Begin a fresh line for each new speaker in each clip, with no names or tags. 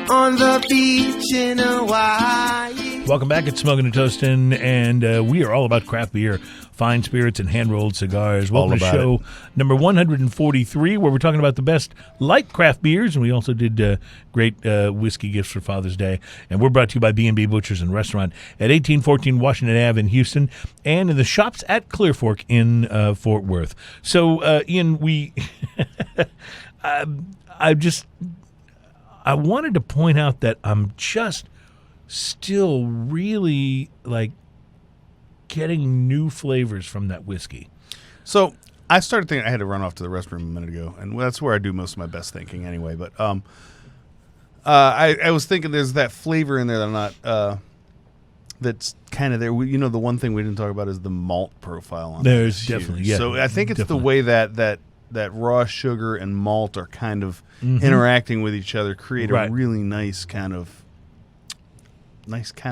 on the beach in Hawaii.
Welcome back at Smoking and Toasting, and we are all about craft beer, fine spirits, and hand-rolled cigars. Welcome to show number 143, where we're talking about the best light craft beers, and we also did great whiskey gifts for Father's Day. And we're brought to you by B&B Butchers and Restaurant at 1814 Washington Ave in Houston, and in the shops at Clear Fork in Fort Worth. So, Ian, I wanted to point out that I'm just still really getting new flavors from that whiskey.
So I started thinking I had to run off to the restroom a minute ago, and that's where I do most of my best thinking anyway. But I was thinking there's that flavor in there that I'm not that's kind of there. The one thing we didn't talk about is the malt profile on
there's definitely, yeah.
So I think it's
definitely
the way that raw sugar and malt are kind of interacting with each other, create a really nice kind of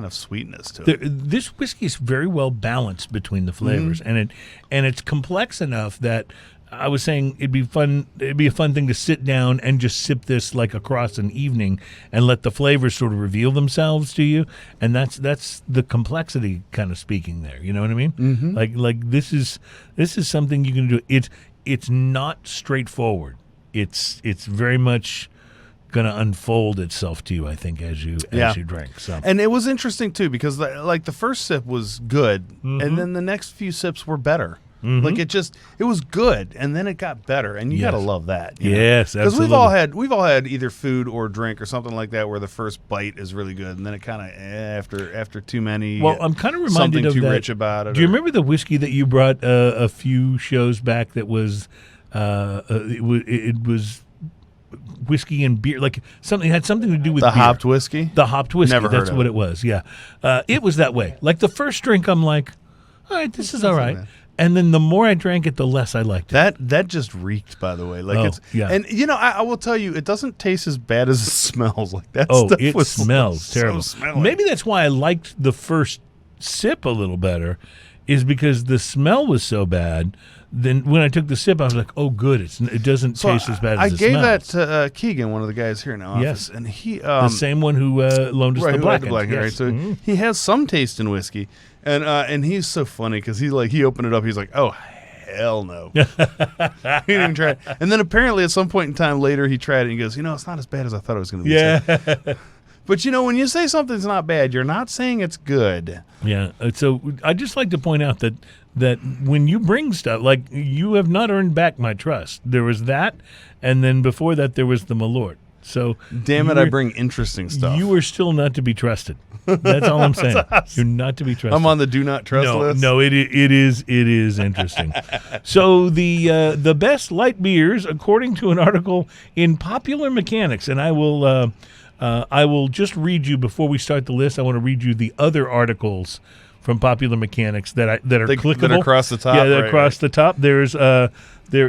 sweetness to it.
This whiskey is very well balanced between the flavors, and it's complex enough that I was saying it'd be a fun thing to sit down and just sip this across an evening and let the flavors sort of reveal themselves to you, and that's the complexity kind of speaking there. You know what I mean? Like this is something you can do. It's not straightforward. It's very much going to unfold itself to you, I think, as you drink. So,
and it was interesting too because the first sip was good, and then the next few sips were better. It was good, and then it got better, and you got to love that.
Yes,
because
absolutely.
we've all had either food or drink or something like that where the first bite is really good, and then it kind of after too many.
Well, I'm kind of reminded
something
of
too
that.
rich about it.
Do you remember the whiskey that you brought a few shows back? That was it was whiskey and beer, something had something to do with
the
beer.
hopped whiskey.
The hopped whiskey.
Never heard
That's
of
what
it.
it was. Yeah, it was that way. The first drink, I'm like, all right, this is all right. And then the more I drank it, the less I liked it.
That just reeked, by the way.
Yeah.
And I will tell you, it doesn't taste as bad as it smells. That
Oh,
stuff
it
was
smells
so
terrible.
smelly.
Maybe that's why I liked the first sip a little better, is because the smell was so bad. Then when I took the sip, I was like, "Oh, good! It doesn't taste as bad as it smells."
I gave that to Keegan, one of the guys here in the office, and he
the same one who loaned us the black.
Yes. Right? So he has some taste in whiskey, and he's so funny because he opened it up. He's like, "Oh, hell no!" He didn't even try it. And then apparently at some point in time later, he tried it and he goes, "It's not as bad as I thought it was going to be."
Yeah.
But when you say something's not bad, you're not saying it's good.
Yeah. So I just like to point out that when you bring stuff, you have not earned back my trust. There was that, and then before that there was the Malort. So
damn it, I bring interesting stuff.
You are still not to be trusted. That's all I'm saying. You're not to be trusted.
I'm on the do not trust list.
No, it is interesting. So the best light beers, according to an article in Popular Mechanics, and I will just read you before we start the list. I want to read you the other articles from Popular Mechanics that are clickable.
That are across the top.
Yeah, across the top. There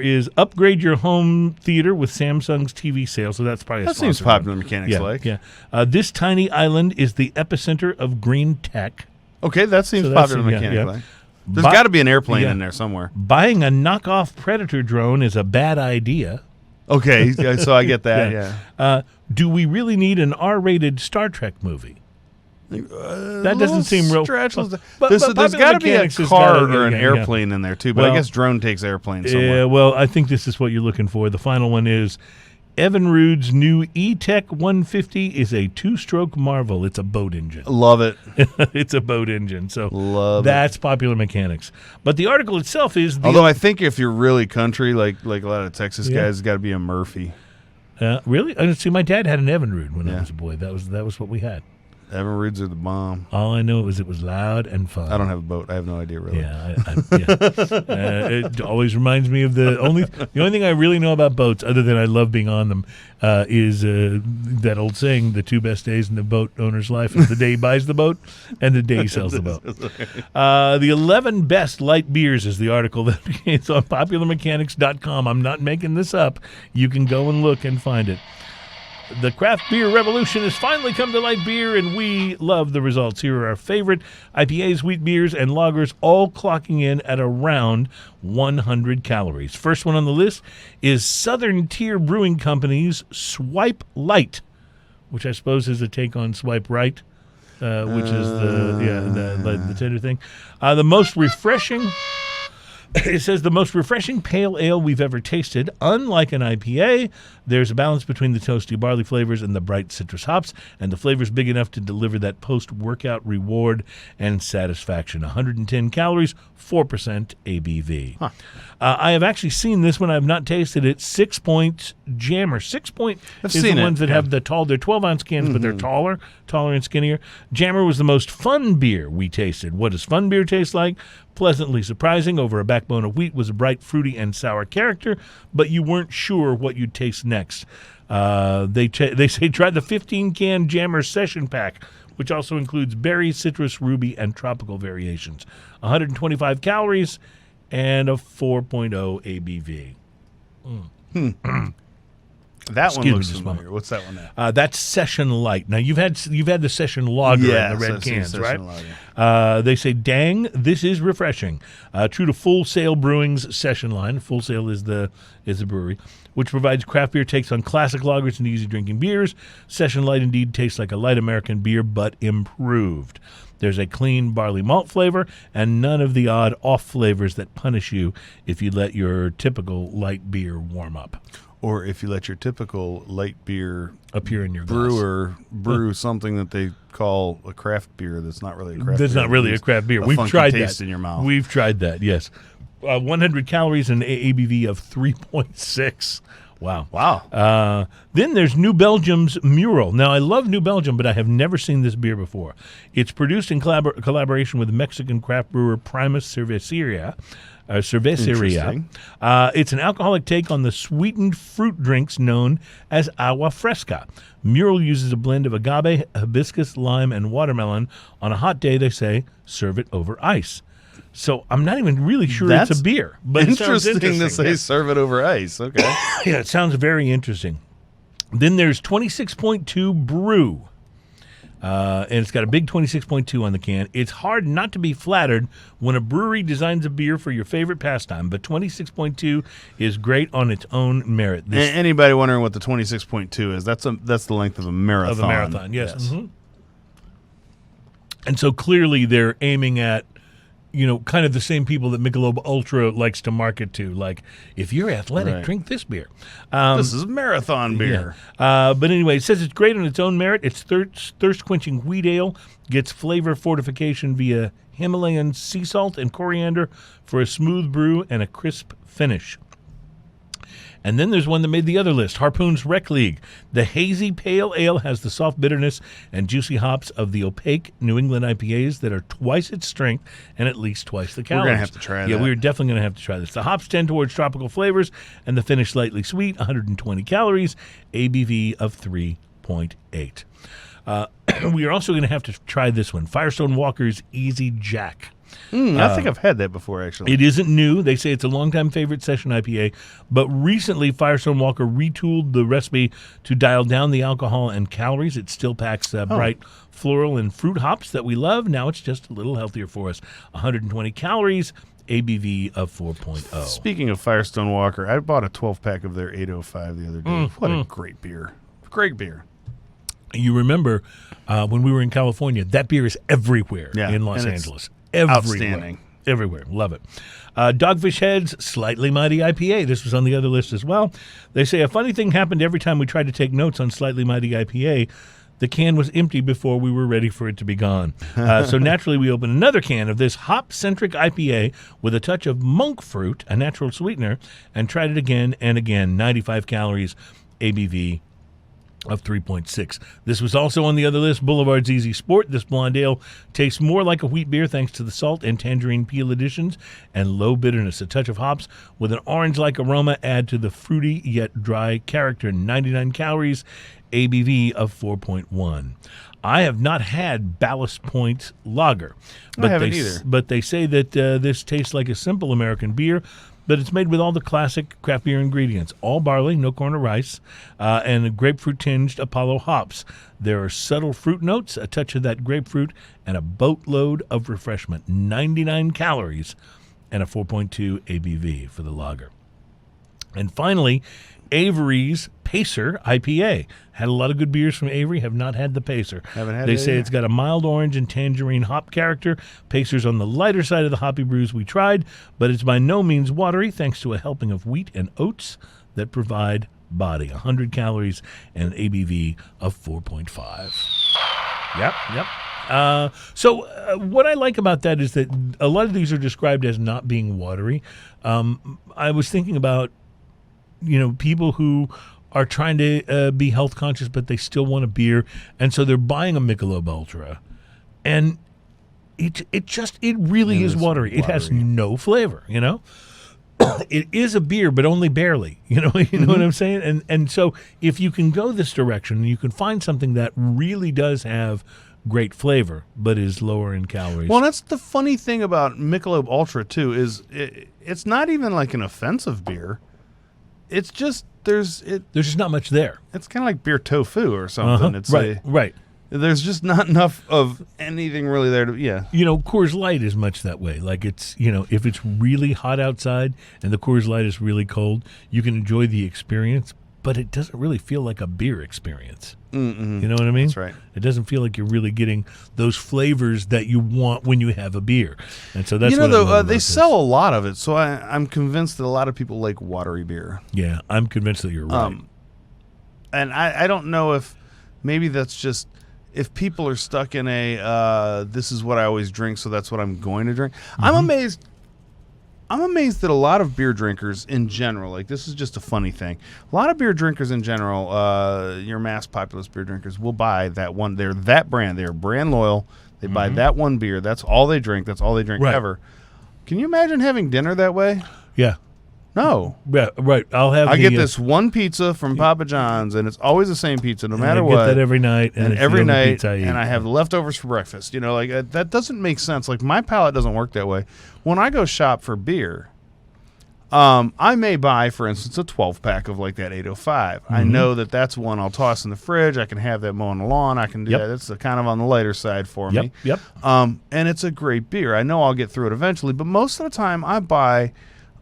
is upgrade your home theater with Samsung's TV sale. So that's probably
that seems Popular Mechanics like.
Yeah. This tiny island is the epicenter of green tech.
Okay, that seems Popular Mechanics like. There's got to be an airplane in there somewhere.
Buying a knockoff Predator drone is a bad idea.
Okay, so I get that. Yeah.
Do we really need an R-rated Star Trek movie? That doesn't seem real.
There's got to be a car or an airplane in there too, but I guess drone takes airplane somewhere.
Yeah, well, I think this is what you're looking for. The final one is Evinrude's new E-Tech 150 is a two-stroke marvel. It's a boat engine.
Love it.
It's a boat engine. So
that's
Popular Mechanics. But the article itself is...
Although I think if you're really country, like a lot of Texas guys, it's got to be a Murphy.
Really? See, my dad had an Evinrude when I was a boy. That was what we had.
Evinrudes are the bomb.
All I know is it was loud and fun.
I don't have a boat. I have no idea, really.
Yeah, it always reminds me of the only thing I really know about boats, other than I love being on them, is that old saying: the two best days in the boat owner's life is the day he buys the boat and the day he sells the boat. The 11 best light beers is the article that it's on popularmechanics.com. I'm not making this up. You can go and look and find it. The craft beer revolution has finally come to light beer, and we love the results. Here are our favorite IPAs, wheat beers, and lagers, all clocking in at around 100 calories. First one on the list is Southern Tier Brewing Company's Swipe Light, which I suppose is a take on Swipe Right, which is the tender thing. The most refreshing. It says the most refreshing pale ale we've ever tasted. Unlike an IPA, there's a balance between the toasty barley flavors and the bright citrus hops, and the flavor's big enough to deliver that post-workout reward and satisfaction. 110 calories, 4% ABV.
Huh.
I have actually seen this one. I have not tasted it. 6 Point Jammer. 6 Point is the ones that have the tall. They're 12-ounce cans, but they're taller and skinnier. Jammer was the most fun beer we tasted. What does fun beer taste like? Pleasantly surprising. Over a backbone of wheat was a bright, fruity, and sour character, but you weren't sure what you'd taste next. They say try the 15-can Jammer Session Pack, which also includes berry, citrus, ruby, and tropical variations. 125 calories and a 4.0 ABV.
That one looks familiar. What's that one at?
That's Session Light. Now you've had the Session Lager in the red cans, right? They say, "Dang, this is refreshing." True to Full Sail Brewing's Session line. Full Sail is the brewery, which provides craft beer takes on classic lagers and easy drinking beers. Session Light indeed tastes like a light American beer, but improved. There's a clean barley malt flavor and none of the odd off flavors that punish you if you let your typical light beer warm up.
Or if you let your typical light beer
appear in your
brewer brew something that they call a craft beer that's not really a craft beer.
That's not really a craft beer. We've tried that.
Taste in your mouth.
We've tried that, yes. 100 calories and ABV of 3.6. Wow. Then there's New Belgium's Mural. Now, I love New Belgium, but I have never seen this beer before. It's produced in collaboration with Mexican craft brewer Primus Cerveceria. It's an alcoholic take on the sweetened fruit drinks known as agua fresca. Mural uses a blend of agave, hibiscus, lime, and watermelon. On a hot day, they say, serve it over ice. So I'm not even really sure it's a beer. But
interesting to say serve it over ice. Okay.
Yeah, it sounds very interesting. Then there's 26.2 Brew. And it's got a big 26.2 on the can. It's hard not to be flattered when a brewery designs a beer for your favorite pastime, but 26.2 is great on its own merit.
Anybody wondering what the 26.2 is? That's the length of a marathon.
Of a marathon, yes. Mm-hmm. And so clearly they're aiming at, kind of the same people that Michelob Ultra likes to market to. Like, if you're athletic, drink this beer.
This is marathon beer.
Yeah. But anyway, it says it's great on its own merit. It's thirst-quenching wheat ale. Gets flavor fortification via Himalayan sea salt and coriander for a smooth brew and a crisp finish. And then there's one that made the other list, Harpoon's Rec League. The hazy pale ale has the soft bitterness and juicy hops of the opaque New England IPAs that are twice its strength and at least twice the calories.
We're going to have to try that.
Yeah, we're definitely going to have to try this. The hops tend towards tropical flavors and the finish slightly sweet, 120 calories, ABV of 3.8. We are also going to have to try this one, Firestone Walker's Easy Jack.
I think I've had that before, actually.
It isn't new. They say it's a longtime favorite session IPA, but recently Firestone Walker retooled the recipe to dial down the alcohol and calories. It still packs bright floral and fruit hops that we love. Now it's just a little healthier for us. 120 calories, ABV of 4.0.
Speaking of Firestone Walker, I bought a 12-pack of their 805 the other day. What a great beer. Great beer.
You remember when we were in California, that beer is everywhere in Los Angeles. Everywhere.
Outstanding.
Everywhere. Love it. Dogfish Head's Slightly Mighty IPA. This was on the other list as well. They say a funny thing happened every time we tried to take notes on Slightly Mighty IPA. The can was empty before we were ready for it to be gone. So naturally we opened another can of this hop-centric IPA with a touch of monk fruit, a natural sweetener, and tried it again and again. 95 calories, ABV of 3.6. This was also on the other list, Boulevard's Easy Sport. This blonde ale tastes more like a wheat beer thanks to the salt and tangerine peel additions and low bitterness. A touch of hops with an orange-like aroma add to the fruity yet dry character. 99 calories, ABV of 4.1. I have not had Ballast Point Lager.
I haven't either.
But they say that this tastes like a simple American beer, but it's made with all the classic craft beer ingredients. All barley, no corn or rice, and grapefruit-tinged Apollo hops. There are subtle fruit notes, a touch of that grapefruit, and a boatload of refreshment. 99 calories and a 4.2 ABV for the lager. And finally, Avery's Pacer IPA. Had a lot of good beers from Avery. Have not had the Pacer.
Haven't had
They
it
say
either.
it's got a mild orange and tangerine hop character. Pacer's on the lighter side of the hoppy brews we tried, but it's by no means watery thanks to a helping of wheat and oats that provide body. 100 calories and an ABV of 4.5. Yep. So what I like about that is that a lot of these are described as not being watery. I was thinking about, people who are trying to be health conscious, but they still want a beer, and so they're buying a Michelob Ultra, and it really is watery. It has no flavor, It is a beer, but only barely. You know what I'm saying? And so if you can go this direction, you can find something that really does have great flavor, but is lower in calories.
Well, that's the funny thing about Michelob Ultra too. Is it's not even like an offensive beer. It's just there's
just not much there.
It's kind of like beer tofu or something. It's
right.
There's just not enough of anything really there to
Coors Light is much that way. Like it's if it's really hot outside and the Coors Light is really cold, you can enjoy the experience, but it doesn't really feel like a beer experience.
Mm-mm.
You know what I mean?
That's right.
It doesn't feel like you're really getting those flavors that you want when you have a beer. And so that's
they sell a lot of it, so I'm convinced that a lot of people like watery beer.
Yeah, I'm convinced that you're right.
And I don't know if maybe that's just if people are stuck in a this is what I always drink, so that's what I'm going to drink. Mm-hmm. I'm amazed that a lot of beer drinkers in general, like this is just a funny thing, a lot of beer drinkers in general, your mass populist beer drinkers will buy that one. They're that brand. They're brand loyal. They buy that one beer. That's all they drink. That's all they drink ever. Can you imagine having dinner that way?
Yeah.
No.
Yeah, right.
I get this one pizza from Papa John's, and it's always the same pizza, no matter what.
I get that every night,
and every night, and I have leftovers for breakfast. That doesn't make sense. Like my palate doesn't work that way. When I go shop for beer, I may buy, for instance, a 12-pack of like that 805. I know that's one I'll toss in the fridge. I can have that mowing the lawn. I can do that. It's kind of on the lighter side for me.
Yep.
And it's a great beer. I know I'll get through it eventually, but most of the time I buy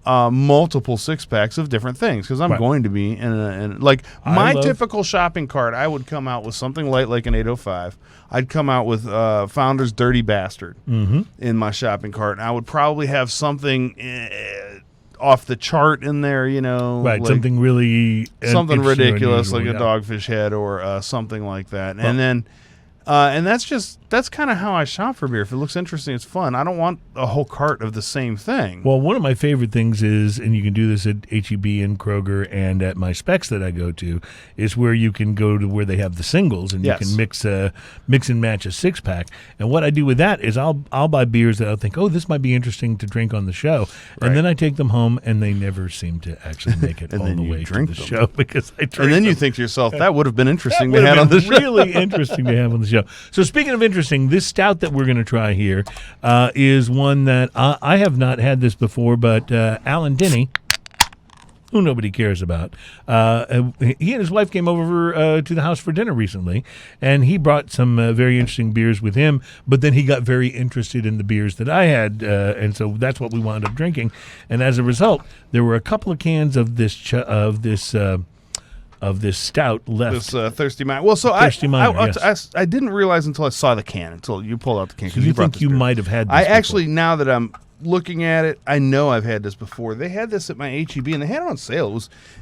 multiple 6-packs of different things because I'm going to be in like my typical shopping cart. I would come out with something light like an 805. I'd come out with Founder's Dirty Bastard in my shopping cart, and I would probably have something off the chart in there,
like something really
something ridiculous
unusual,
like a Dogfish Head or something like that, and then. And that's kind of how I shop for beer. If it looks interesting, it's fun. I don't want a whole cart of the same thing.
Well, one of my favorite things is, and you can do this at H-E-B and Kroger and at my specs that I go to, is where you can go to where they have the singles and you can mix and match a 6-pack. And what I do with that is I'll buy beers that I think, oh, this might be interesting to drink on the show, and then I take them home and they never seem to actually make it all the way to the show because I drink
and then
them.
you think to yourself, that would have been interesting to have on the show.
Really interesting to have on the show. So speaking of interesting, this stout that we're going to try here is one that I have not had this before, but Alan Denny, who nobody cares about, he and his wife came over to the house for dinner recently, and he brought some very interesting beers with him, but then he got very interested in the beers that I had, and so that's what we wound up drinking. And as a result, there were a couple of cans of this stout left.
This Thirsty Miner. Well, so
Thirsty Miner,
I didn't realize until I saw the can, until you pulled out the can.
So you think you might have had this
I
before.
actually, now that I'm looking at it, I know I've had this before. They had this at my H-E-B, and they had it on sale.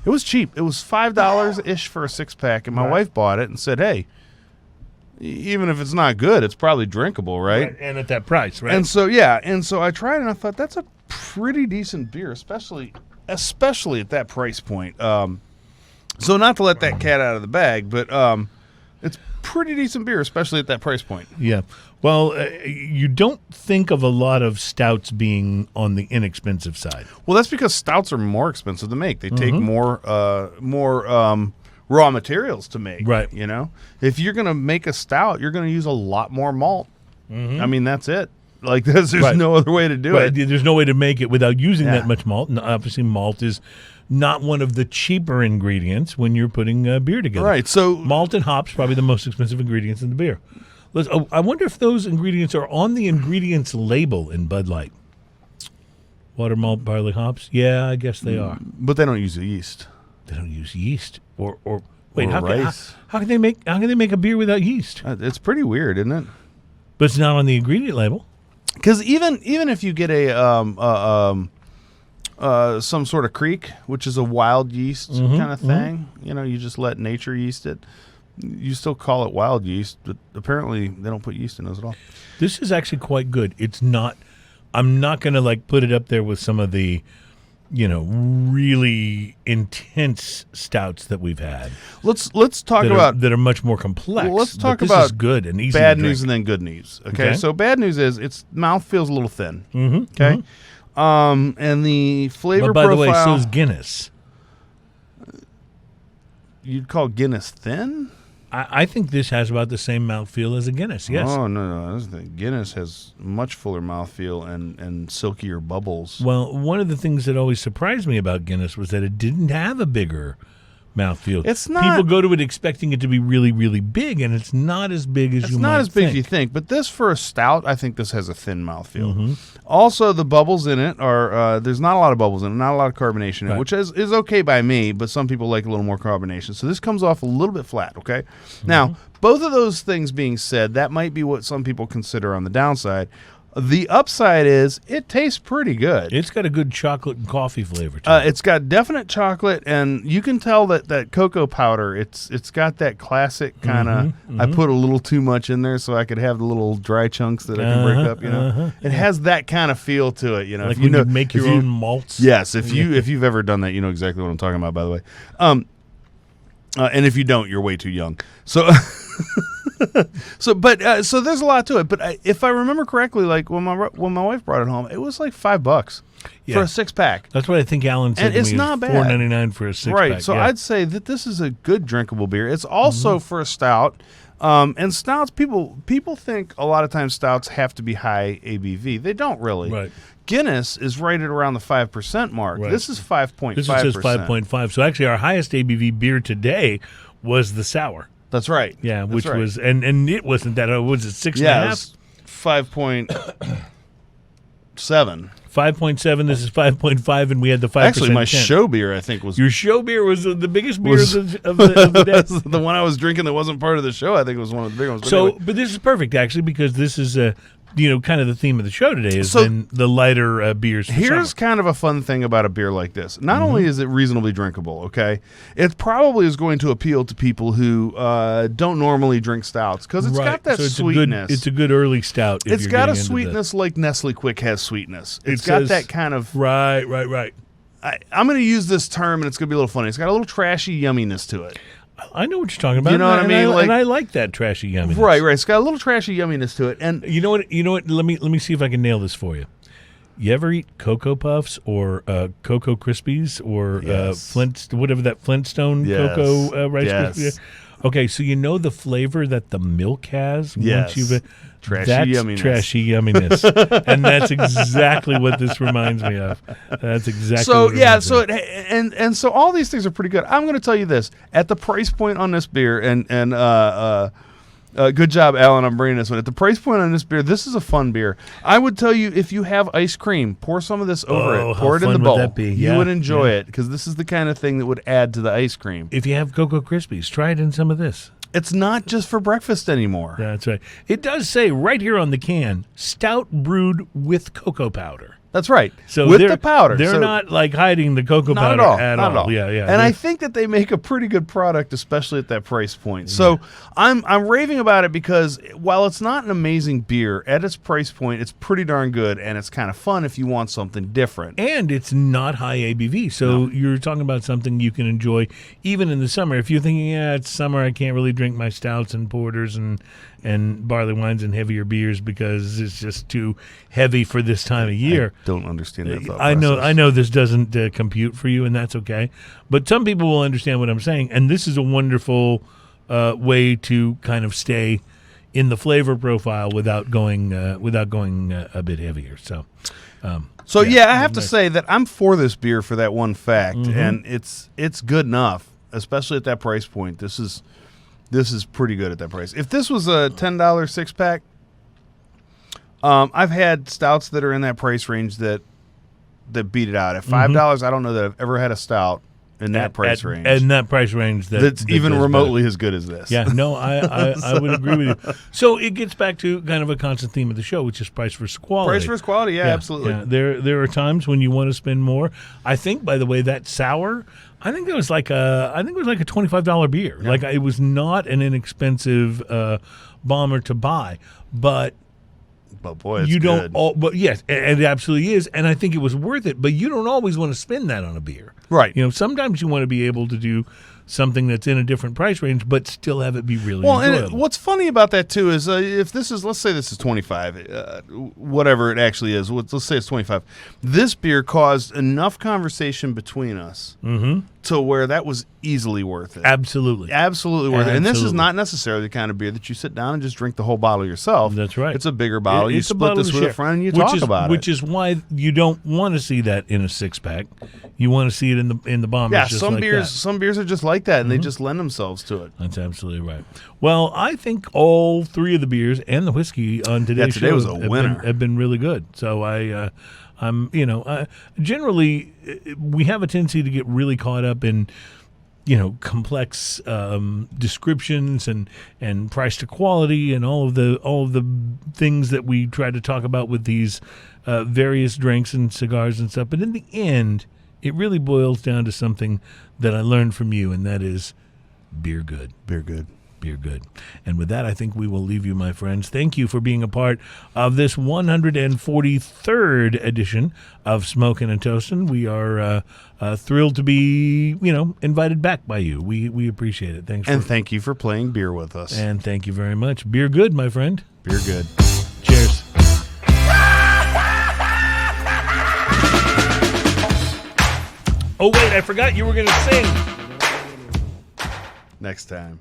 It was cheap. It was $5-ish for a 6-pack, and my wife bought it and said, hey, even if it's not good, it's probably drinkable, right?
And at that price, right?
And so, I tried it, and I thought, that's a pretty decent beer, especially at that price point. So not to let that cat out of the bag, but it's pretty decent beer, especially at that price point.
Yeah. Well, you don't think of a lot of stouts being on the inexpensive side.
Well, that's because stouts are more expensive to make. They take more raw materials to make.
Right.
If you're going to make a stout, you're going to use a lot more malt. I mean, that's it. Like there's no other way to do it.
There's no way to make it without using that much malt. And obviously, malt is not one of the cheaper ingredients when you're putting beer together.
Right. So
malt and hops probably the most expensive ingredients in the beer. I wonder if those ingredients are on the ingredients label in Bud Light. Water, malt, barley, hops. Yeah, I guess they are.
But they don't use the yeast.
They don't use yeast or wait.
Or
How
rice.
can they make a beer without yeast?
It's pretty weird, isn't it?
But it's not on the ingredient label.
Because even if you get some sort of creek, which is a wild yeast kind of thing, you just let nature yeast it. You still call it wild yeast, but apparently they don't put yeast in those at all.
This is actually quite good. It's not. I'm not going to like put it up there with some of the, really intense stouts that we've had.
Let's talk about
that are much more complex.
Well, let's talk
this
about
is good and easy.
Bad
to
news
drink.
and then good news. Okay, so bad news is its mouth feels a little thin.
Mm-hmm,
Okay, and the flavor
But by
profile.
the way, so is Guinness.
You'd call Guinness thin?
I think this has about the same mouthfeel as a Guinness. Yes.
Oh no! This thing. Guinness has much fuller mouthfeel and silkier bubbles.
Well, one of the things that always surprised me about Guinness was that it didn't have a bigger mouthfeel.
It's not.
People go to it expecting it to be really, really big, and it's not as big as
It's
you
not
might
as big
think.
as you think, but this for a stout, I think this has a thin mouthfeel. Also, the bubbles in it are there's not a lot of bubbles in it, not a lot of carbonation in it,
Right.
which is okay by me, but some people like a little more carbonation. So this comes off a little bit flat, okay? Now, both of those things being said, that might be what some people consider on the downside. The upside is it tastes pretty good.
It's got a good chocolate and coffee flavor to it.
It's got definite chocolate, and you can tell that cocoa powder. It's got that classic kind of. I put a little too much in there so I could have the little dry chunks that I can break up. It has that kind of feel to it.
Like
if
when
you
you make your own malts.
Yes, if you've ever done that, you know exactly what I'm talking about. By the way, and if you don't, you're way too young. So. So there's a lot to it. But if I remember correctly, like when my wife brought it home, it was like $5 for a 6-pack.
That's what I think Alan said.
And
to
it's
me,
not
is
bad.
$4.99 for a 6-pack.
Right. So
yeah.
I'd say that this is a good drinkable beer. It's also for a stout. And stouts, people think a lot of times stouts have to be high ABV. They don't really.
Right.
Guinness is right at around the 5% mark.
Right.
This is 5.5%.
This says 5.5. So actually, our highest ABV beer today was the sour.
That's right.
Yeah,
That's
which
right.
was and it wasn't that. Was it 6.5?
Yeah, it's 5.7.
5.7. This is 5.5, and we had the 5%.
Actually, my
10.
show beer, I think, was
Your show beer was the biggest beer
Was-
of the day.
the one I was drinking that wasn't part of the show. I think it was one of the big ones. But
So,
anyway.
but this is perfect actually because this is kind of the theme of the show today is
So-
then the lighter beers. For
Here's
summer.
kind of a fun thing about a beer like this. Not only is it reasonably drinkable, okay, it probably is going to appeal to people who don't normally drink stouts because it's got that
so it's
sweetness.
It's a good early stout. If
It's
you're
got a
getting into
sweetness like Nestle Quick has sweetness.
It
It's got
says-
that kind of.
Right.
I'm going to use this term, and it's going to be a little funny. It's got a little trashy yumminess to it.
I know what you're talking about.
You know what I mean?
And I like that trashy yumminess.
Right. It's got a little trashy yumminess to it, and
You know what? Let me see if I can nail this for you. You ever eat Cocoa Puffs or Cocoa Krispies or
Yes.
whatever that Flintstone
Yes.
Cocoa Rice
Yes.
Krispie? Okay, so you know the flavor that the milk has.
Yes.
Once you've,
Trashy
that's
yumminess.
trashy yumminess, and that's exactly what this reminds me of. That's exactly.
so
what it
yeah,
reminds
so
me of.
and so all these things are pretty good. I'm going to tell you this at the price point on this beer, and good job, Alan. I'm bringing this one at the price point on this beer. This is a fun beer. I would tell you if you have ice cream, pour some of this over
Oh,
it.
how
Pour it in
fun
the
would
bowl.
that be?
You
Yeah,
would enjoy
yeah.
it because this is the kind of thing that would add to the ice cream.
If you have Cocoa Krispies, try it in some of this.
It's not just for breakfast anymore.
That's right. It does say right here on the can, stout brewed with cocoa powder.
That's right.
So
with
they're-
the powder,
they're
so
not like hiding the cocoa
not
powder
at all. Not at all.
Yeah.
And I think that they make a pretty good product, especially at that price point. So I'm raving about it because while it's not an amazing beer, at its price point, it's pretty darn good, and it's kind of fun if you want something different.
and it's not high ABV, so you're talking about something you can enjoy even in the summer. If you're thinking, yeah, it's summer, I can't really drink my stouts and porters and barley wines and heavier beers because it's just too heavy for this time of year.
Don't understand that thought
I
process.
know this doesn't compute for you, and that's okay. But some people will understand what I'm saying, and this is a wonderful way to kind of stay in the flavor profile without going a bit heavier. So,
So I have to
nice.
say that I'm for this beer for that one fact, and it's good enough, especially at that price point. This is pretty good at that price. If this was a $10 6-pack, I've had stouts that are in that price range that beat it out. At $5, I don't know that I've ever had a stout in that price range.
And that price range
that's even
goes
remotely as good as this.
Yeah, no, I would agree with you. So it gets back to kind of a constant theme of the show, which is price versus quality.
Price versus quality, yeah, absolutely.
Yeah. There are times when you want to spend more. I think, by the way, that sour, I think it was like a $25 beer.
Yeah.
Like, it was not an inexpensive bomber to buy, but
boy, it's
you
good.
don't. But yes, and it absolutely is, and I think it was worth it. But you don't always want to spend that on a beer,
right?
Sometimes you want to be able to do something that's in a different price range, but still have it be really
enjoyable.
And
what's funny about that too is if this is, let's say this is 25, whatever it actually is. Let's say it's 25. This beer caused enough conversation between us to where that was easily worth it.
Absolutely
worth it. And this is not necessarily the kind of beer that you sit down and just drink the whole bottle yourself.
That's right.
It's a bigger bottle. You split this with a friend and you
talk
about it.
Which is why you don't want to see that in a 6-pack. You want to see it in the bombers.
Yeah,
just
some
like
beers
that.
some beers are just like that, and they just lend themselves to it.
That's absolutely right. Well, I think all three of the beers and the whiskey on today's
today
show
was a winner.
Have been really good. So I'm generally we have a tendency to get really caught up in complex descriptions and price to quality and all of the things that we try to talk about with these various drinks and cigars and stuff. But in the end, it really boils down to something that I learned from you, and that is beer good.
Beer good.
Beer good. And with that, I think we will leave you, my friends. Thank you for being a part of this 143rd edition of Smokin' and Toastin'. We are thrilled to be, invited back by you. We appreciate it.
Thank you for playing beer with us.
And thank you very much. Beer good, my friend.
Beer good.
Cheers. Oh, wait, I forgot you were going to sing.
Next time.